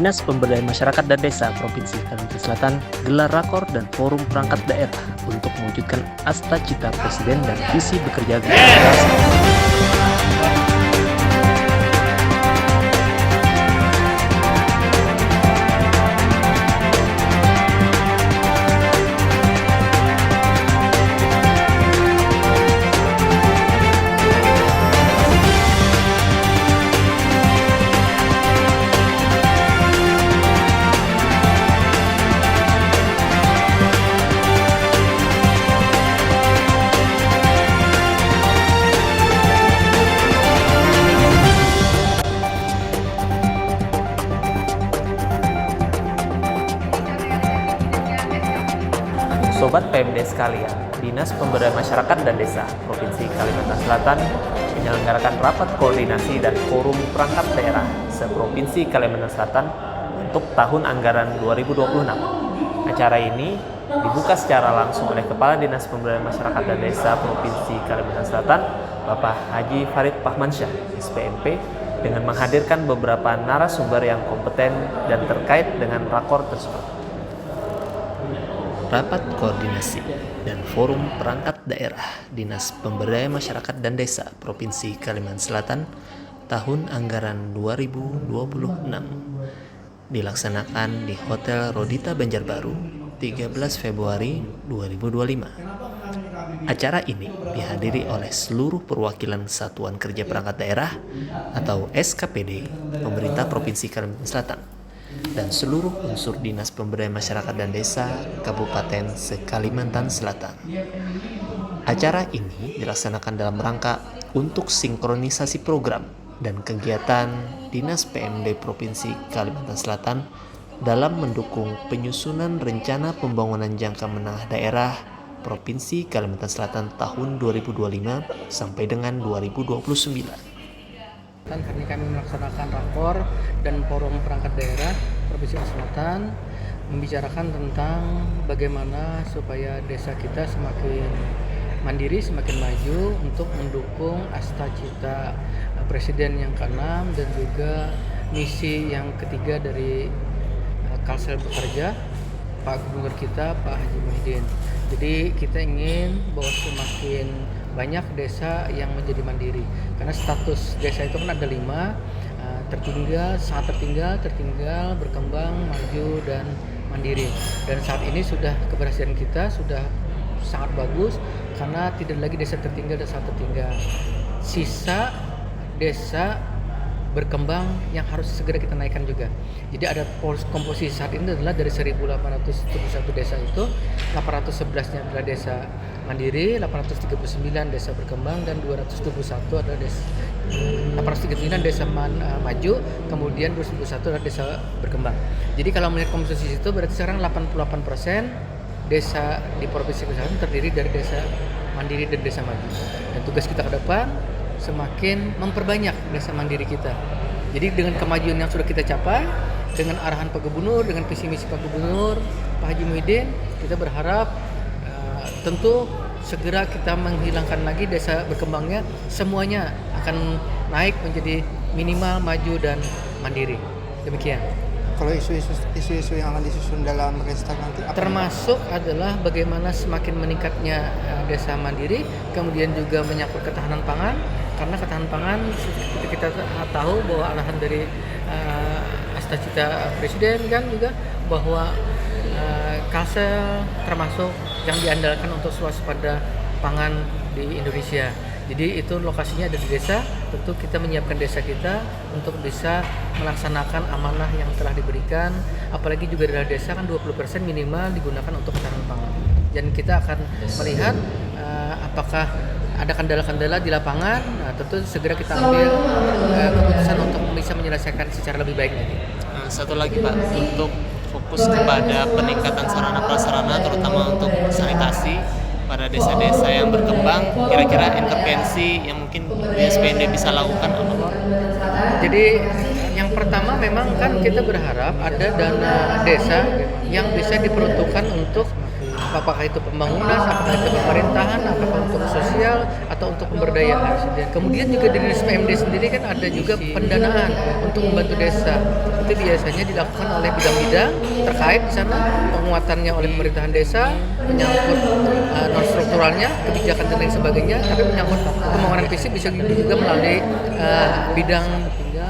Dinas Pemberdayaan Masyarakat dan Desa Provinsi Kalimantan Selatan gelar rakor dan forum perangkat daerah untuk mewujudkan asta cita Presiden dan visi bekerja generasi. Sobat PMD sekalian, Dinas Pemberdayaan Masyarakat dan Desa Provinsi Kalimantan Selatan menyelenggarakan rapat koordinasi dan forum perangkat daerah se-Provinsi Kalimantan Selatan untuk tahun anggaran 2026. Acara ini dibuka secara langsung oleh Kepala Dinas Pemberdayaan Masyarakat dan Desa Provinsi Kalimantan Selatan, Bapak Haji Farid Pahmansyah, SPMP, dengan menghadirkan beberapa narasumber yang kompeten dan terkait dengan rakor tersebut. Rapat koordinasi dan forum perangkat daerah Dinas Pemberdayaan Masyarakat dan Desa Provinsi Kalimantan Selatan tahun anggaran 2026 dilaksanakan di Hotel Rodita Banjarbaru 13 Februari 2025. Acara ini dihadiri oleh seluruh perwakilan Satuan Kerja Perangkat Daerah atau SKPD Pemerintah Provinsi Kalimantan Selatan dan seluruh unsur Dinas Pemberdayaan Masyarakat dan Desa Kabupaten se-Kalimantan Selatan. Acara ini dilaksanakan dalam rangka untuk sinkronisasi program dan kegiatan Dinas PMD Provinsi Kalimantan Selatan dalam mendukung penyusunan rencana pembangunan jangka menengah daerah Provinsi Kalimantan Selatan tahun 2025 sampai dengan 2029. Hari ini kami melaksanakan rakor dan forum perangkat daerah Provinsi Selatan membicarakan tentang bagaimana supaya desa kita semakin mandiri, semakin maju untuk mendukung asta cita Presiden yang ke-6 dan juga misi yang ketiga dari Kalsel Bekerja Pak Gubernur kita, Pak Haji Muhyiddin. Jadi kita ingin bahwa semakin banyak desa yang menjadi mandiri, karena status desa itu kan ada 5, tertinggal, sangat tertinggal, berkembang, maju, dan mandiri. Dan saat ini sudah keberhasilan kita sudah sangat bagus, karena tidak lagi desa tertinggal dan sangat tertinggal. Sisa desa berkembang yang harus segera kita naikkan juga. Jadi ada komposisi saat ini adalah dari 1.871 desa itu 811-nya adalah desa mandiri, 839 desa berkembang, dan 221 adalah desa 839 desa maju, kemudian 221 adalah desa berkembang. Jadi kalau melihat komposisi itu berarti sekarang 88% desa di Provinsi Kalimantan terdiri dari desa mandiri dan desa maju. Dan tugas kita ke depan semakin memperbanyak desa mandiri kita. Jadi dengan kemajuan yang sudah kita capai, dengan arahan Pak Gubernur, dengan visi misi Pak Gubernur, Pak Haji Muhyiddin, kita berharap tentu segera kita menghilangkan lagi desa berkembangnya, semuanya akan naik menjadi minimal, maju, dan mandiri. Demikian. Kalau isu-isu yang akan disusun dalam Restek nanti apa? Termasuk adalah bagaimana semakin meningkatnya desa mandiri, kemudian juga menyangkut ketahanan pangan, karena ketahanan pangan seperti kita tahu bahwa arahan dari asta cita Presiden kan juga bahwa Kalsel termasuk yang diandalkan untuk swasembada pangan di Indonesia. Jadi itu lokasinya ada di desa, tentu kita menyiapkan desa kita untuk bisa melaksanakan amanah yang telah diberikan, apalagi juga dari desa kan 20% minimal digunakan untuk ketahanan pangan. Dan kita akan melihat apakah ada kendala-kendala di lapangan, tentu segera kita ambil keputusan untuk bisa menyelesaikan secara lebih baik lagi. Satu lagi Pak, untuk fokus kepada peningkatan sarana prasarana terutama untuk sanitasi pada desa-desa yang berkembang, kira-kira intervensi yang mungkin BSPND bisa lakukan apa? Jadi yang pertama memang kan kita berharap ada dana desa yang bisa diperuntukkan untuk apakah itu pembangunan, apakah itu pemerintahan, apakah untuk sosial atau untuk pemberdayaan. Kemudian juga di Dinas PMD sendiri kan ada juga pendanaan untuk membantu desa. Itu biasanya dilakukan oleh bidang-bidang terkait di sana, penguatannya oleh pemerintahan desa, menyangkut non strukturalnya, kebijakan dan lain sebagainya, tapi menyangkut pembangunan fisik bisa juga melalui bidang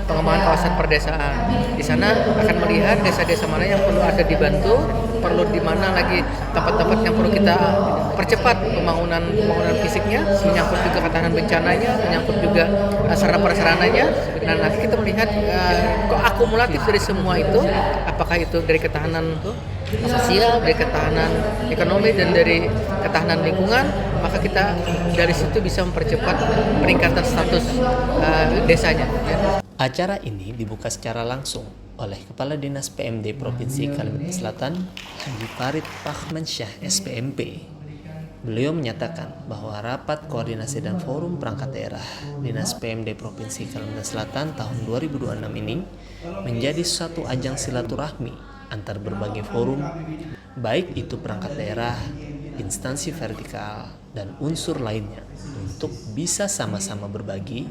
pengembangan kawasan perdesaan. Di sana akan melihat desa-desa mana yang perlu ada dibantu, perlu di mana lagi tempat-tempat yang perlu kita percepat pembangunan fisiknya, menyangkut juga ketahanan bencananya, menyangkut juga sarana prasarananya. Dan nanti kita melihat akumulatif dari semua itu, apakah itu dari ketahanan sosial, dari ketahanan ekonomi, dan dari ketahanan lingkungan, maka kita dari situ bisa mempercepat peningkatan status desanya. Acara ini dibuka secara langsung oleh Kepala Dinas PMD Provinsi Kalimantan Selatan, Haji Farid Fahmansyah SPMP. Beliau menyatakan bahwa rapat koordinasi dan forum perangkat daerah Dinas PMD Provinsi Kalimantan Selatan tahun 2026 ini menjadi suatu ajang silaturahmi antar berbagai forum, baik itu perangkat daerah, instansi vertikal, dan unsur lainnya untuk bisa sama-sama berbagi,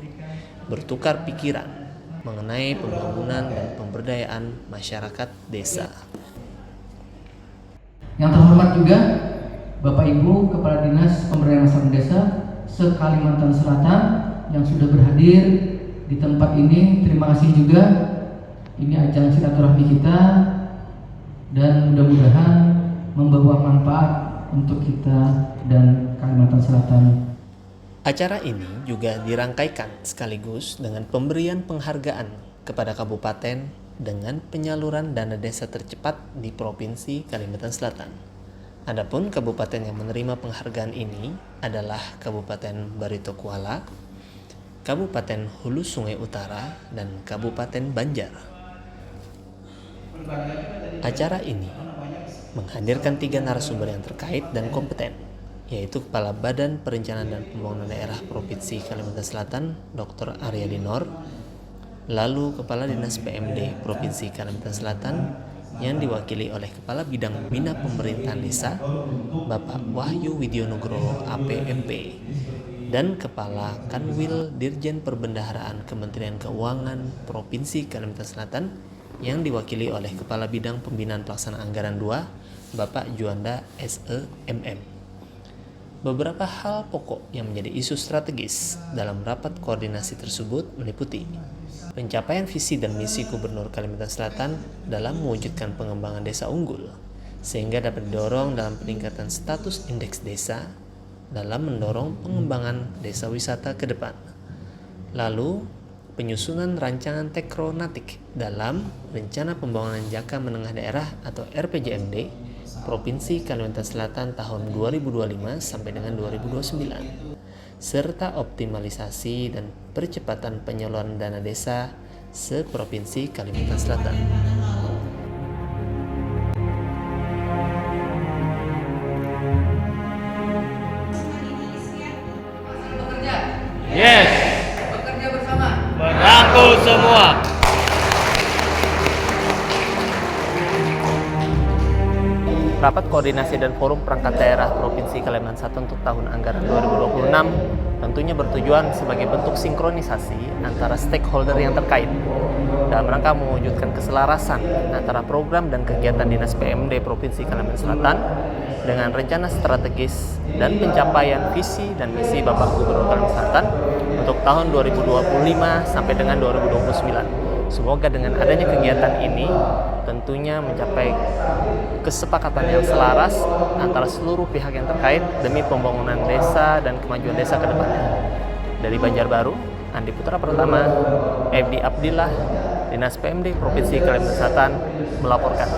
bertukar pikiran mengenai pembangunan dan pemberdayaan masyarakat desa. Yang terhormat juga Bapak Ibu Kepala Dinas Pemberdayaan Masyarakat Desa se-Kalimantan Selatan yang sudah berhadir di tempat ini, terima kasih juga. Ini ajang silaturahmi kita dan mudah-mudahan membawa manfaat untuk kita dan Kalimantan Selatan. Acara ini juga dirangkaikan sekaligus dengan pemberian penghargaan kepada kabupaten dengan penyaluran dana desa tercepat di Provinsi Kalimantan Selatan. Adapun kabupaten yang menerima penghargaan ini adalah Kabupaten Barito Kuala, Kabupaten Hulu Sungai Utara, dan Kabupaten Banjar. Acara ini menghadirkan 3 narasumber yang terkait dan kompeten, yaitu Kepala Badan Perencanaan dan Pembangunan Daerah Provinsi Kalimantan Selatan, Dr. Arya Dinor, lalu Kepala Dinas PMD Provinsi Kalimantan Selatan yang diwakili oleh Kepala Bidang Bina Pemerintahan Desa, Bapak Wahyu Widyonugroho APMP, dan Kepala Kanwil Dirjen Perbendaharaan Kementerian Keuangan Provinsi Kalimantan Selatan yang diwakili oleh Kepala Bidang Pembinaan Pelaksanaan Anggaran 2, Bapak Juanda SEMM. Beberapa hal pokok yang menjadi isu strategis dalam rapat koordinasi tersebut meliputi pencapaian visi dan misi Gubernur Kalimantan Selatan dalam mewujudkan pengembangan desa unggul, sehingga dapat didorong dalam peningkatan status indeks desa dalam mendorong pengembangan desa wisata ke depan. Lalu, penyusunan rancangan tekronatik dalam Rencana Pembangunan Jangka Menengah Daerah atau RPJMD Provinsi Kalimantan Selatan tahun 2025 sampai dengan 2029, serta optimalisasi dan percepatan penyaluran dana desa se-Provinsi Kalimantan Selatan. Yes, Bekerja bersama. merangkul semua. Rapat Koordinasi dan Forum Perangkat Daerah Provinsi Kalimantan Selatan untuk tahun anggaran 2026 tentunya bertujuan sebagai bentuk sinkronisasi antara stakeholder yang terkait dalam rangka mewujudkan keselarasan antara program dan kegiatan Dinas PMD Provinsi Kalimantan Selatan dengan rencana strategis dan pencapaian visi dan misi Bapak Gubernur Kalimantan Selatan untuk tahun 2025 sampai dengan 2029. Semoga dengan adanya kegiatan ini tentunya mencapai kesepakatan yang selaras antara seluruh pihak yang terkait demi pembangunan desa dan kemajuan desa ke depannya. Dari Banjarbaru, Andi Putra Pratama, Ebdi Abdillah, Dinas PMD Provinsi Kalimantan Selatan melaporkan.